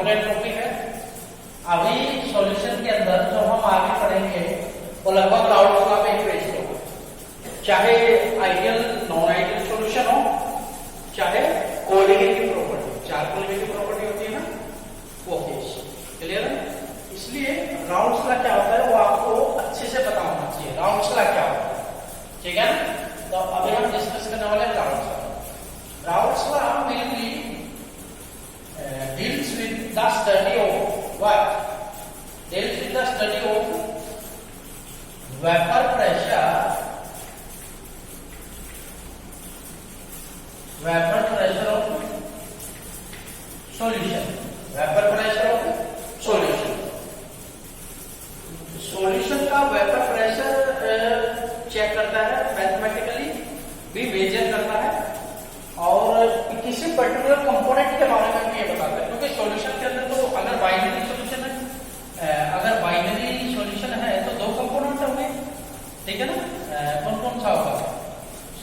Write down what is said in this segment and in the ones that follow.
Complete topic है। अभी solution के अंदर जो हम आगे पढ़ेंगे वो लगभग राउल्स लॉ पे बेस्ड होगा, चाहे आइडियल नॉन आइडियल सॉल्यूशन हो, चाहे कोलिगेटिव प्रॉपर्टी, चार कोलिगेटिव प्रॉपर्टी होती है ना वो केस। क्लियर है? इसलिए राउल्स लॉ क्या होता है वो आपको अच्छे से पता होना चाहिए। राउल्स लॉ क्या होता है, ठीक है ना? तो अभी हम डिस्कस करने वाले हैं Raoult's law. Raoult's law mainly deals with the study of what? Deals with the study of vapor pressure of solution. Vapor pressure of solution. Solution का वेपर प्रेशर चेक करता है, मैथमेटिकली भी मेजर करता है और किसी पर्टिकुलर कंपोनेंट के बारे में भी ये बताता है। क्योंकि सॉल्यूशन के अंदर तो अगर बाइनरी सॉल्यूशन है तो दो कंपोनेंट होंगे, ठीक है ना? कौन कौन सा होगा?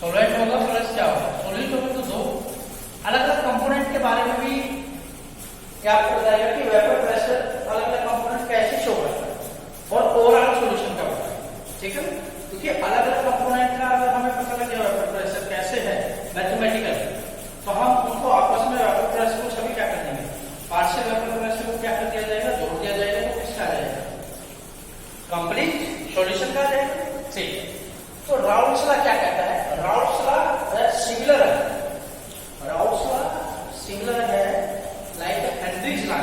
सॉल्वेंट होगा प्लस क्या होगा? सॉल्यूट होगा। तो दो अलग अलग कंपोनेंट के बारे में भी क्या आपको बताएगा कि वेपर प्रेशर अलग अलग कंपोनेंट कैसे शो करता है और ओवरऑल सॉल्यूशन का बताएगा, ठीक है? क्योंकि अलग अलग कंपोनेंट का अगर हमें पता लगे वेपर प्रेशर कैसे है मैथमेटिकल, तो हम उनको आपस में वेपर प्रेशर को सभी क्या कर देंगे, पार्शियल वेपर प्रेशर को क्या कर दिया जाएगा, जोड़ दिया जाएगा, तो किसका आ जाएगा? कंप्लीट सॉल्यूशन का आ जाएगा। ठीक है, तो राउल्स लॉ क्या कहता है? राउल्स लॉ सिमिलर है, राउल्स लॉ सिमिलर है लाइक हेनरीज लॉ,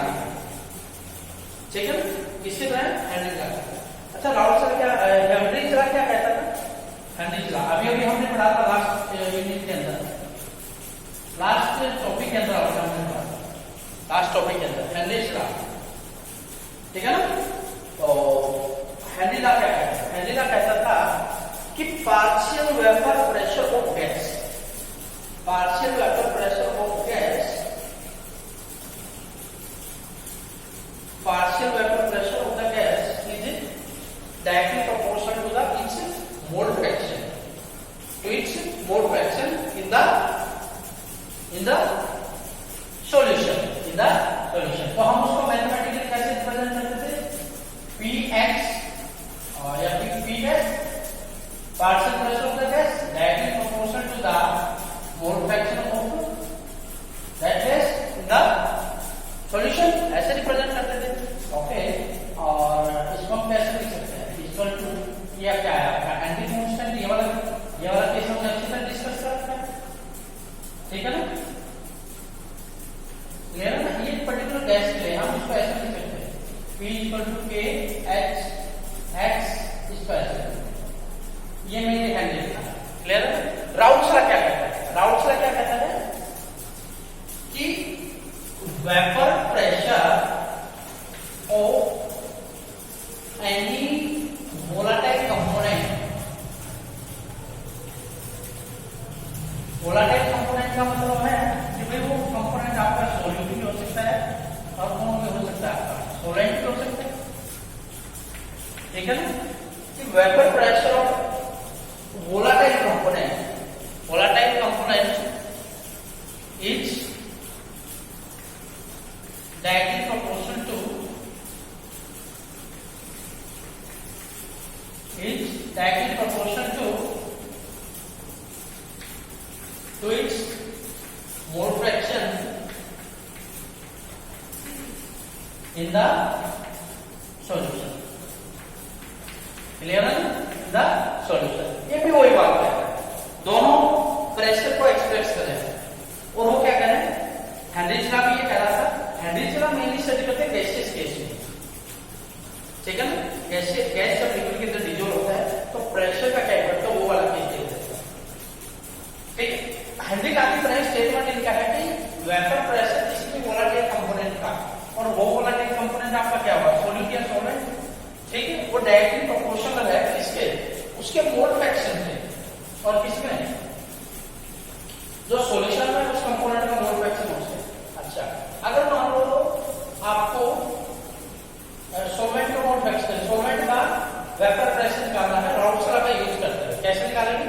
ठीक है? किसकी तरह? Henry's law. अच्छा, राउल्स लॉ क्या, हेनरीज लॉ क्या कहता था? हेनरीज लॉ अभी हमने पढ़ा था लास्ट यूनिट के अंदर, लास्ट टॉपिक के अंदर हमने पढ़ा था, लास्ट टॉपिक के अंदर हेनरीज लॉ, ठीक है ना? तो हेनरी लॉ क्या कहता है? हेनरी लॉ कहता था कि partial vapour pressure of gas, partial vapour pressure of gas, partial vapor pressure of the gas is directly proportional to the its mole fraction, to its mole fraction in the solution, in the solution। तो हम उसको mathematically कैसे represent करते थे? Px या Px, partial pressure of the gas directly proportional to the mole fraction of that gas in the solution, ऐसे represent करते थे। ओके, और इसको हम कैसे लिख सकते हैं? इक्वल टू या क्या है आपका एंटी कांस्टेंट, ये वाला केस हमने अच्छी तरह डिस्कस कर रखा है, ठीक है ना? क्लियर है ना? ये पर्टिकुलर गैस के लिए हम इसको ऐसे लिख सकते हैं, P equal to K H X, इसको ऐसे, ये मेरे हैंडल था। क्लियर है? राउल्स लॉ क्या कहता है? राउल्स लॉ क्या कहता है कि vapour pressure of any volatile component, volatile component का मतलब है कि भाई वो कंपोनेंट आपका सॉल्यूट भी हो सकता है और कौन भी हो सकता है, आपका सॉल्वेंट भी हो सकता है, ठीक है ना? कि vapour pressure of volatile component is directly proportional to its mole fraction in the solution। Clear है? In the solution. ये भी वही बात है, दोनों प्रेशर को एक्सप्रेस करें और वो क्या करें? हेनरीज लॉ भी ये कह रहा था, हेनरीज लॉ मेनली स्टडी करते हैं गैसियस केस में, ठीक है ना? गैस जब लिक्विड के अंदर डिजोल्व होता है तो प्रेशर का क्या इफेक्ट है वो वाला केस देखते हैं, ठीक है? हेनरी लॉ की तरह स्टेटमेंट इनका है कि वेपर प्रेशर किसी भी वोलेटाइल कंपोनेंट का, और वो वोलेटाइल कंपोनेंट आपका क्या होगा? सॉल्यूट या सॉल्वेंट, ठीक है? वो डायरेक्टली प्रोपोर्शनल है किसके? उसके मोल फ्रैक्शन से, और किसमें? जो सॉल्यूशन में उस कंपोनेंट का मोल फ्रैक्शन उससे। अच्छा, अगर मान लो आपको सॉल्वेंट का मोल फ्रैक्शन, सॉल्वेंट का वेपर प्रेशर निकालना है, राउल्स लॉ का यूज करते हैं। कैसे निकालेंगे?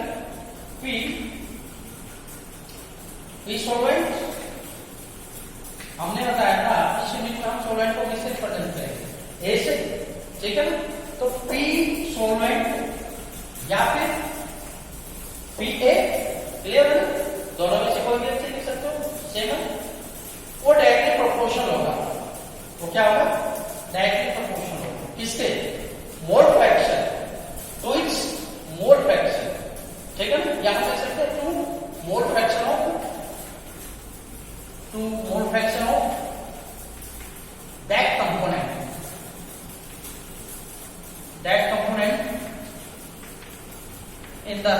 P सॉल्वेंट हमने बताया था इस यूनिट में हम सॉल्वेंट को किससे रिप्रेजेंट करेंगे? ए से, ठीक है ना? तो पी सॉल्वेंट या फिर पी ए, क्लियर है? दोनों में से कोई भी अच्छे लिख सकते हो, सेम है। वो डायरेक्टली प्रोपोर्शनल होगा। वो क्या होगा? डायरेक्टली प्रोपोर्शनल होगा किसके? Mole fraction to its mole fraction, ठीक है ना? यहां पे सकते हैं to mole fraction of that component in the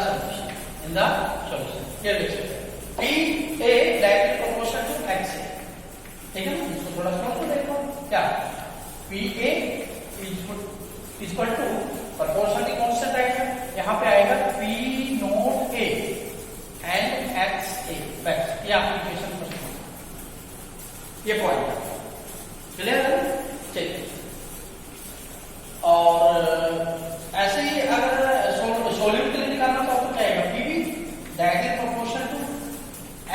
solution here लिख सकते हैं P A directly proportional to X A, ठीक है ना? इसको थोड़ा सा तो देखो क्या P A equal to proportionally constant आएगा, यहाँ पे आएगा P not A and X A, बस ये एप्लीकेशन क्वेश्चन, ये पॉइंट क्लियर है? चलिए, और ऐसे ही अगर सॉल्यूट के लिए निकालना चाहो तो क्या आएगा? P b directly proportional to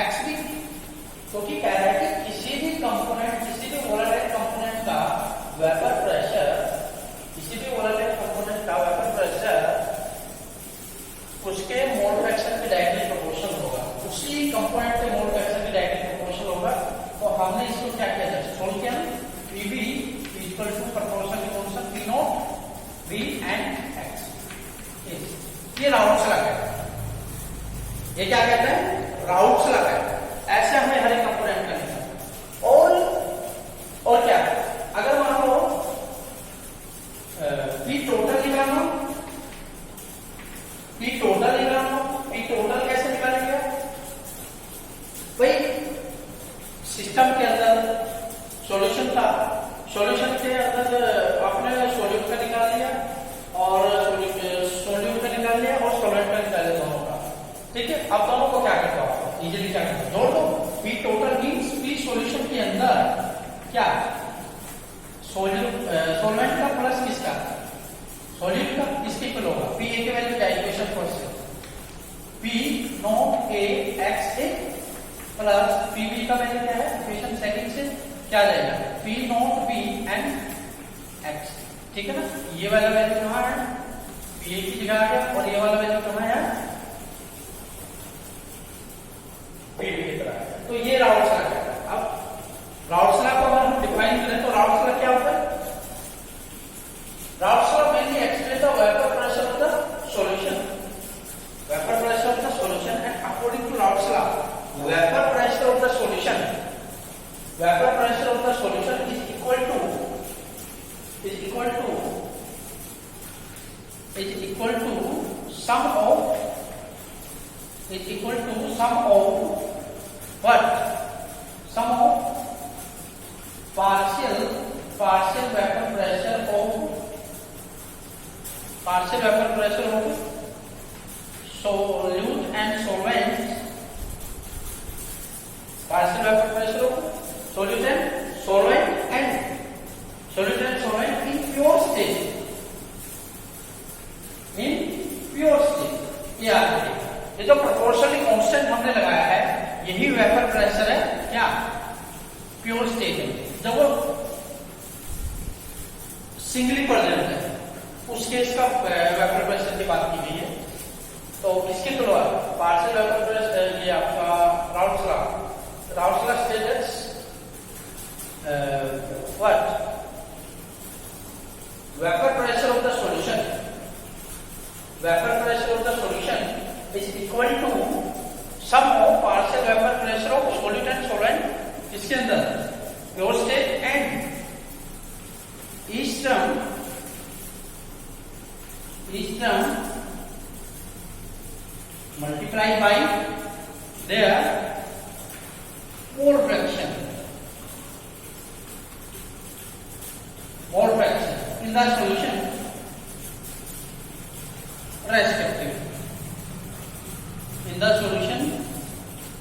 x b, क्योंकि कह रहा है कि किसी भी कंपोनेंट, किसी भी वोलेटाइल कंपोनेंट का वेपर प्रेशर, किसी भी वोलेटाइल कंपोनेंट का वेपर प्रेशर उसके मोल फ्रैक्शन के डायरेक्टली प्रोपोर्शनल होगा, उसी कंपोनेंट के मोल फ्रैक्शन के डायरेक्टली प्रोपोर्शनल होगा। तो हमने इसको क्या किया था? सोल्व किया p b equal to proportional constant p not b and x. ये राउट्स लगा है, ये क्या कहते हैं? राउट्स लगा है। ऐसे हमें हर एक कंपोनेंट का निकालना। और क्या अगर मान लो पी टोटल निकालना, पी टोटल कैसे निकालेंगे भाई? सिस्टम के अंदर सॉल्यूशन था, सॉल्यूशन के अंदर आपने सॉल्यूट का निकाल लिया और सोल्यूट का निकाल लिया और सॉल्वेंट का निकाल लिया दोनों का, ठीक है? अब दोनों को क्या करते हो? इजीली क्या करते हो? जोड़ दो। P total means P solution के अंदर क्या सॉल्वेंट का प्लस किसका? सॉल्यूट का, इसके इक्वल होगा पी ए के वैल्यू क्या? इक्वेशन फर्स्ट से p not a x A plus P b का वैल्यू क्या है? इक्वेशन सेकंड से क्या जाएगा? P not b and x, ठीक है ना? ये वाला वैल्यू कहां है? पी ए की जगह आ गया, और ये वाला वैल्यू कहां है? पी बी की तरह। तो ये राउट्स लॉ है। अब राउट्स लॉ को अगर हम डिफाइन करें तो राउट्स लॉ क्या होता है? Raoult's law mainly explain the vapour pressure of the solution, vapour pressure of the solution, and according to Raoult's law vapour pressure of the solution, vapour pressure of the solution is equal to sum of what? Sum of partial vapor pressure of solute and solvent, partial vapor pressure of solute and solvent in pure state, ये जो proportionally constant हमने लगाया है यही vapour pressure है क्या? Pure state में। जब वो सिंगली प्रेजेंट है उस केस का वेपर प्रेशर की बात की गई है। तो इसके थ्रू पार्शियल वेपर प्रेशर, ये आपका routes law status what? Vapour pressure of the solution, vapour pressure of the solution is equal to sum of partial vapor pressure of solute and solvent इसके अंदर pure state and each term multiplied by their mole fraction in the solution respectively, in the solution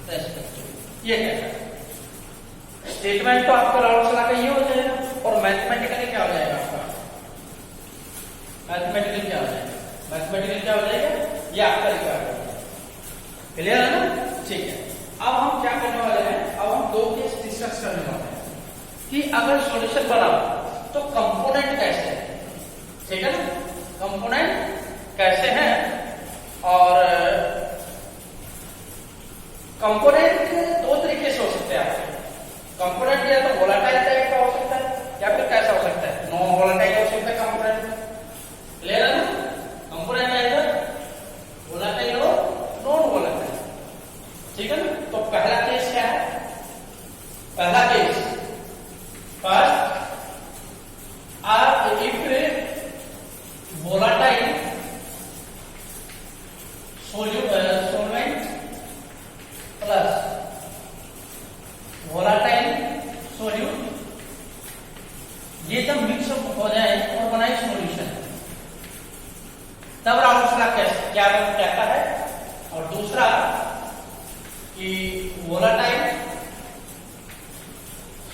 respectively। ये कहता है statement तो आपका routes law का ये हो जाएगा, और मैथमेटिकली क्या हो जाएगा आपका? मैथमेटिकली क्या हो जाएगा? ये आपका रिक्वायर्ड है। क्लियर है ना? ठीक है। अब हम क्या करने वाले हैं? अब हम दो केस डिस्कस करने वाले हैं। कि अगर सॉल्यूशन बना तो कंपोनेंट कैसे है, ठीक है ना, कंपोनेंट कैसे हैं। और कंपोनेंट दो तरीके से हो सकते हैं आपके। कंपोनेंट या तो वोलेटाइल टाइप का हो सकता है या फिर कैसा हो सकता है, नॉन वोलेटाइल हो सकता है कंपोनेंट। क्लियर है ना, कंपोनेंट आएगा वोलेटाइल और नॉन वोलेटाइल, ठीक है ना। तो पहला केस क्या है, पहला केस फर्स्ट आप if volatile solvent plus volatile solute, ये जब मिक्स हो जाए और बनाए सॉल्यूशन, तब राउल्स लॉ क्या कहता है। और दूसरा कि volatile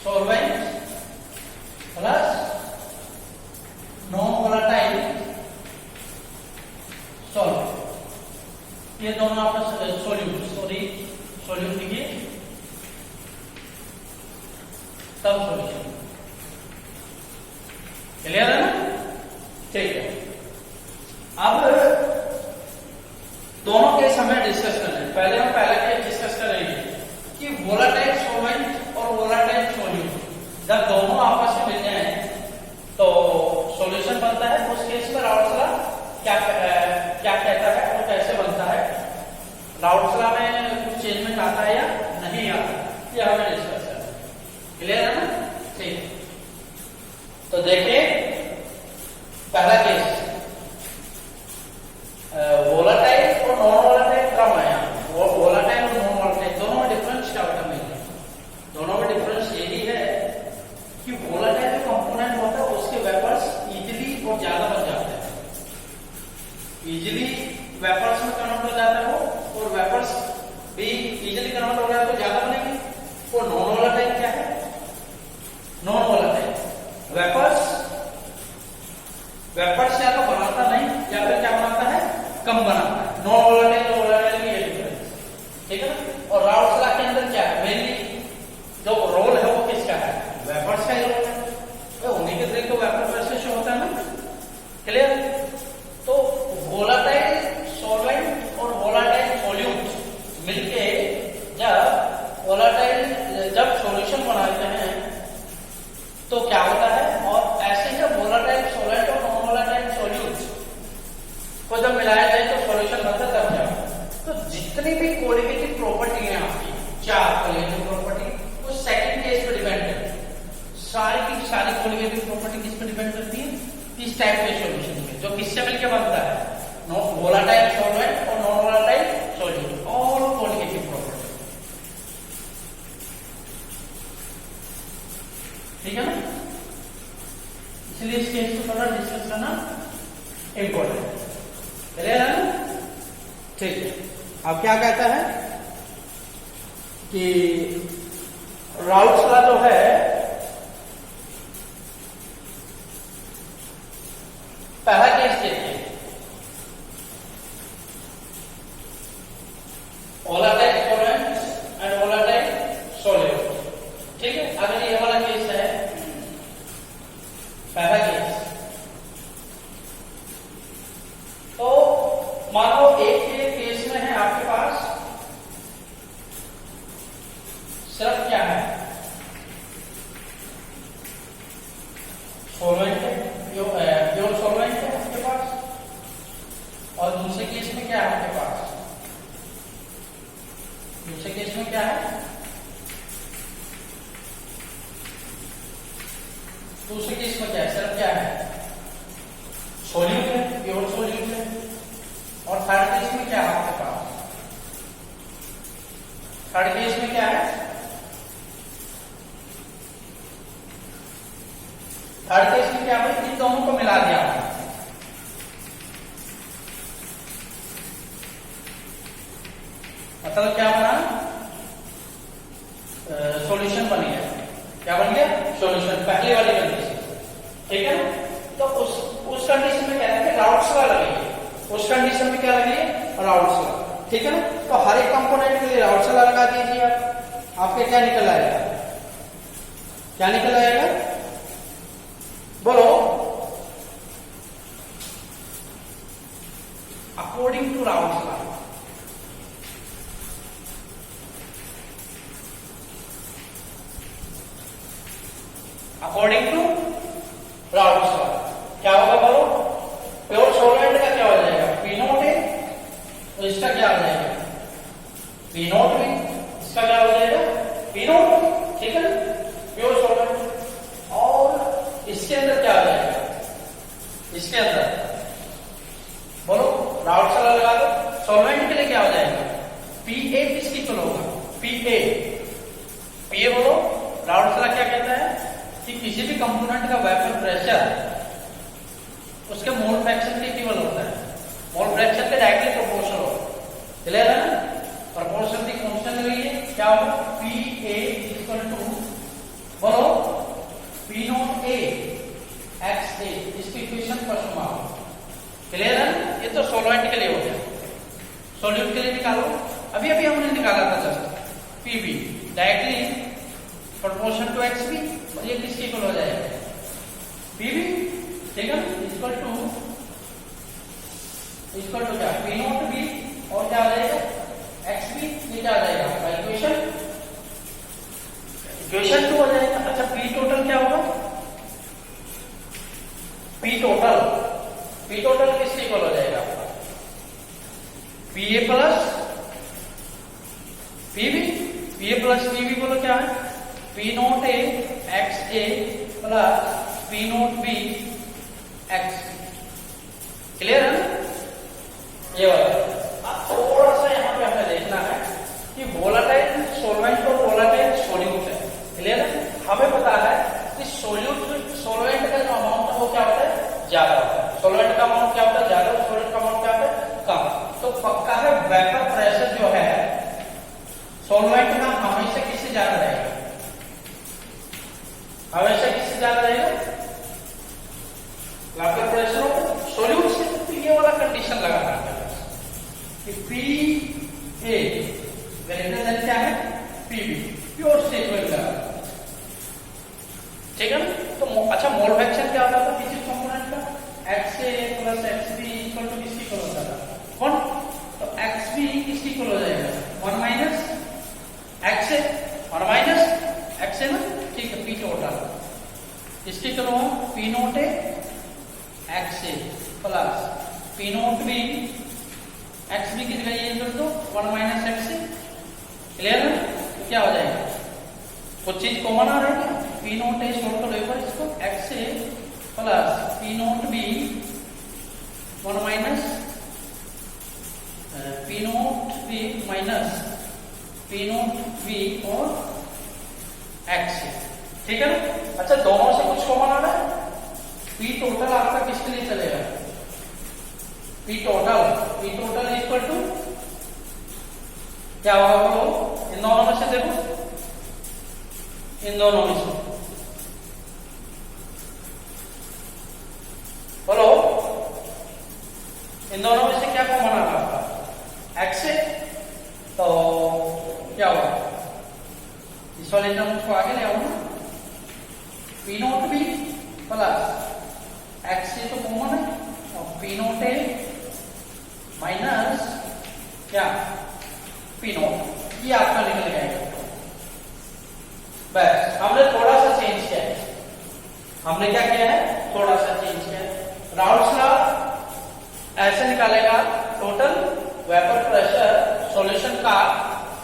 solvent plus non volatile solvent, ये दोनों आपस सोल्यूट लिखिए तब सॉल्यूशन। क्लियर है ना, ठीक है। अब दोनों केस हमें डिस्कस करना है। पहले हम पहला केस डिस्कस करेंगे कि वोलेटाइल सॉल्वेंट और वोलेटाइल सोल्यूट जब दोनों आपस में मिल जाए तो सॉल्यूशन बनता है। उस केस में राउल्स लॉ क्या कहता है और कैसे बनता है, राउल्स लॉ में कुछ चेंजमेंट आता है या नहीं आता, ये हमें डिस्कस करना है। क्लियर है ना, ठीक। तो देखिए पहला केस वोलेटाइल और नॉन वोलेटाइल क्रम है। वोलेटाइल और नॉन वोलेटाइल दोनों में डिफरेंस क्या होता है, दोनों में डिफरेंस यही है कि वोलेटाइल जो कंपोनेंट होता है उसके वेपर्स इजीली और ज्यादा बन जाते हैं, इजीली वेपर्स में कन्वर्ट हो जाता है वो, और वेपर्स भी इजीली कन्वर्ट हो जाए तो ज्यादा बनेगी। और नॉन वोलेटाइल क्या है, नॉन वोलेटाइल वेपर्स या तो बनाता नहीं या फिर क्या बनाता है, कम बनाता है। नॉन वोलेटाइल और वोलेटाइल की ये डिफरेंस, ठीक है ना। और राउल्स लॉ के अंदर क्या है, मेनली जो रोल है वो किसका है, वेपर्स का ही रोल है, तो उन्हीं के तरीके वेपर वैसे शो होता है ना। क्लियर, तो वोलेटाइल सॉल्वेंट और वोलेटाइल सोल्यूट मिलके जब सॉल्यूशन बनाते हैं तो क्या होता है, और ऐसे ही वोलेटाइल सॉल्वेंट और नॉन वोलेटाइल सोल्यूट को जब मिलाया जाए तो सॉल्यूशन बनता है तब क्या। तो जितनी भी क्वालिटेटिव प्रॉपर्टी है आपकी, चार क्वालिटेटिव प्रॉपर्टी, वो सेकंड केस पे डिपेंड करती है। सारी की सारी क्वालिटेटिव प्रॉपर्टी किस पे डिपेंड करती है, इस टाइप के सॉल्यूशन पे, जो किससे मिलकर बनता है, वोलेटाइल सॉल्वेंट और non volatile solute, all qualitative property, ठीक है ना। इसलिए इस केस को थोड़ा डिस्कस करना इंपॉर्टेंट है। क्लियर है ना, ठीक है। अब क्या कहता है कि राउल्स लॉ जो है पहला केस देखिए, volatile solvent and volatile solute, ठीक है। अगर ये वाला केस है पहला केस, तो मान लो एक केस में है आपके पास सिर्फ क्या है, सॉल्वेंट है, प्योर सॉल्वेंट है आपके पास, और दूसरे केस में क्या है आपके पास, दूसरे केस में क्या है, दूसरे केस में क्या है, सिर्फ क्या है, सोल्यूट है, प्योर सोल्यूट है। और थर्ड केस में क्या है आपके पास, थर्ड केस में क्या है, थर्ड केस में क्या है, इन दोनों को मिला दिया आपने, मतलब क्या बना, सॉल्यूशन बन गया। क्या बन गया, सॉल्यूशन, पहले वाली कंडीशन, ठीक है ना। तो उस कंडीशन में क्या है, राउल्स लॉ लगेगी, उस कंडीशन में क्या लगेगी, राउल्स लॉ, ठीक है ना। तो हर एक कंपोनेंट के लिए राउल्स लॉ लगा दीजिए, आपके क्या निकल आएगा, क्या निकल आएगा बोलो? According to Raoult's law, according to Raoult's law क्या होगा बोलो? प्योर सॉल्वेंट का क्या हो जाएगा? पी नोट ए, तो इसका क्या हो जाएगा? पी नोट बी, इसका क्या हो जाएगा? पी नोट, ठीक है, प्योर सॉल्वेंट। और इसके अंदर क्या आ जाएगा? इसके अंदर बोलो राउल्स लॉ लगा दो, सॉल्वेंट के लिए क्या हो जाएगा? पी ए किसकी इक्वल होगा? पी ए, पी ए बोलो। राउल्स लॉ क्या कहता है कि किसी भी कंपोनेंट का वेपर प्रेशर उसके मोल फ्रैक्शन के इक्वल होता है, मोल फ्रैक्शन के डायरेक्टली प्रोपोर्शनल होता है, क्लियर है ना? प्रोपोर्शन की कांस्टेंट लगी है, क्या होगा? पी ए इक्वल टू बोलो पी नॉट ए एक्स ए, इसकी इक्वेशन फर्स्ट मारो, क्लियर है? ये तो सॉल्वेंट के लिए हो गया। सॉल्यूट के लिए निकालो, अभी अभी हमने निकाला था just, p b directly proportion to x b, ये किसके इक्वल हो जाएगा? पी बी, ठीक है, इक्वल टू क्या? पी नॉट बी और क्या आ जाएगा? एक्स बी, ये क्या आ जाएगा? इक्वेशन, इक्वेशन 2 हो जाएगा। अच्छा पी टोटल क्या होगा? पी टोटल, पी टोटल किसके इक्वल हो जाएगा आपका? P A plus P B, P A plus P B बोलो क्या है? P naught A x A plus P naught B x, clear है ना? ये वाला। अब थोड़ा सा यहाँ पे हमें देखना है कि वोलाटाइल सॉल्वेंट और वोलाटाइल सॉल्यूट है, क्लियर है? हमें पता है कि सॉल्वेंट का जो अमाउंट है वो क्या होता है? ज्यादा होता है। सॉल्वेंट का अमाउंट क्या होता है? ज्यादा, सॉल्वेंट का अमाउंट क्या होता है? कम। तो पक्का है वेपर प्रेशर जो है सॉल्वेंट का हमेशा किससे ज्यादा रहेगा? हमेशा किससे ज्यादा रहेगा? वेपर प्रेशर सॉल्यूट से। तो ये वाला कंडीशन लगाना है कि पी ए ग्रेटर देन क्या है? पी बी, प्योर स्टेटमेंट का, ठीक है ना? तो अच्छा मोल फ्रैक्शन क्या होता था किसी कंपोनेंट का? X A plus x b equal to किसकी इक्वल होता था? कौन? तो एक्स बी किसकी इक्वल हो जाएगा? 1 minus x A, 1 minus x A ना, ठीक है, पी टोटल इसकी इक्वल होगा P naught A x A plus P naught B x B की जगह ये कर दो 1 माइनस एक्स ए, क्लियर है? तो क्या हो जाएगा? कुछ चीज कॉमन आ रहा है, पी नोट ए छोड़ कर लेकर इसको एक्स ए plus P naught B 1 minus P naught B minus P naught B और एक्स, ठीक है ना? अच्छा दोनों से कुछ कॉमन आ रहा है, पी टोटल आपका किसके लिए चलेगा? पी टोटल इक्वल टू क्या होगा वो? इन दोनों में से देखो, इन दोनों में से बोलो, इन दोनों में से क्या कॉमन आ रहा आपका? एक्स है, तो क्या होगा? इस वाले टर्म को आगे ले आओ ना, P naught B plus x A तो कॉमन है और पी नोट ए माइनस क्या? पी नोट, ये आपका निकल जाएगा। बस हमने थोड़ा सा चेंज किया है, हमने क्या किया है? थोड़ा सा चेंज किया है। राउल्स लॉ ऐसे निकालेगा टोटल वेपर प्रेशर सॉल्यूशन का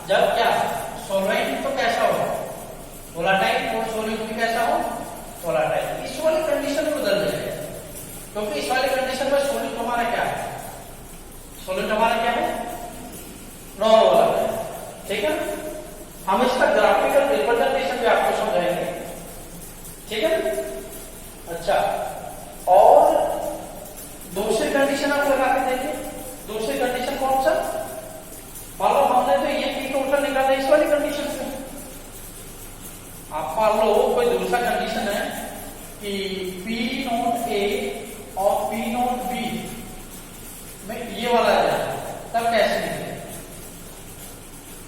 जब क्या? सॉल्वेंट तो कैसा हो? वोलाटाइल, और सॉल्यूट भी कैसा हो? वोलाटाइल। इस वाली कंडीशन बदल जाएगा, क्योंकि इस वाली कंडीशन में सॉल्यूट हमारा क्या है? सॉल्यूट हमारा क्या है? नॉन वोलाटाइल, ठीक है? हम इसका ग्राफिकल रिप्रेजेंटेशन भी आपको समझाएंगे, ठीक है? अच्छा, और दूसरी कंडीशन आप लगा के देखिए। दूसरी कंडीशन कौन सा? मान लो हमने तो ये पी टोटल निकाला इस वाली कंडीशन से। आप मान लो कोई दूसरा कंडीशन है कि पी नोट ए और पी नोट बी में ये वाला आ जाए, तब कैसे निकले?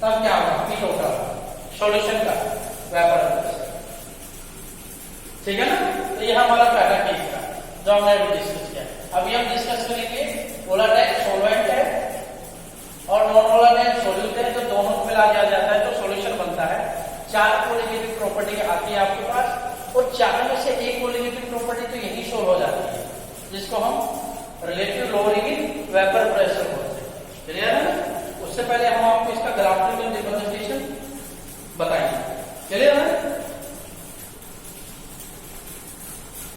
तब क्या होगा? पी टोटल सॉल्यूशन का वेपर प्रेशर, ठीक है ना। तो ये हमारा पहला केस था जो हमने अभी डिस्कस किया। अभी हम डिस्कस करेंगे वोलेटाइल सॉल्वेंट है और नॉन वोलेटाइल सॉल्यूट है, तो दोनों को मिला दिया जाता है तो सॉल्यूशन बनता है। 4 कोलिगेटिव प्रॉपर्टी आती है आपके पास और 4 में से एक कोलिगेटिव प्रॉपर्टी तो यही सोल्व हो जाती है, जिसको हम relative lowering in vapour pressure